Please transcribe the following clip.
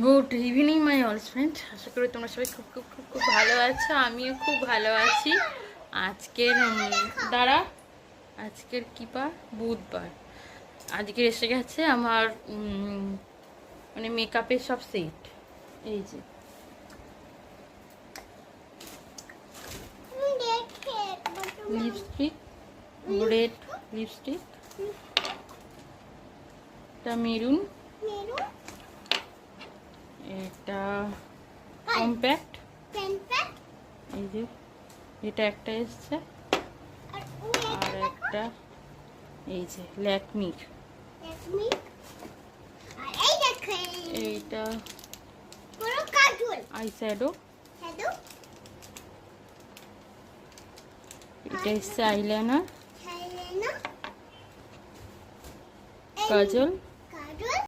Good evening my all friend, আশা করি তোমরা সবাই খুব খুব খুব খুব ভালো আছো। আমিও খুব ভালো আছি। আজকের আজকের কি বার? বুধবার। আজকে এসে গেছে আমার মানে মেকআপের সব সেট। এই যে লিপস্টিক, রেড লিপস্টিক, এটা মেরুন, এটা কম্প্যাক্ট, এই যে এটা একটা এসছে, আর একটা এই যে ল্যাকমির, এইটা আই শ্যাডো, এটা এসছে আইলাইনার, কাজল,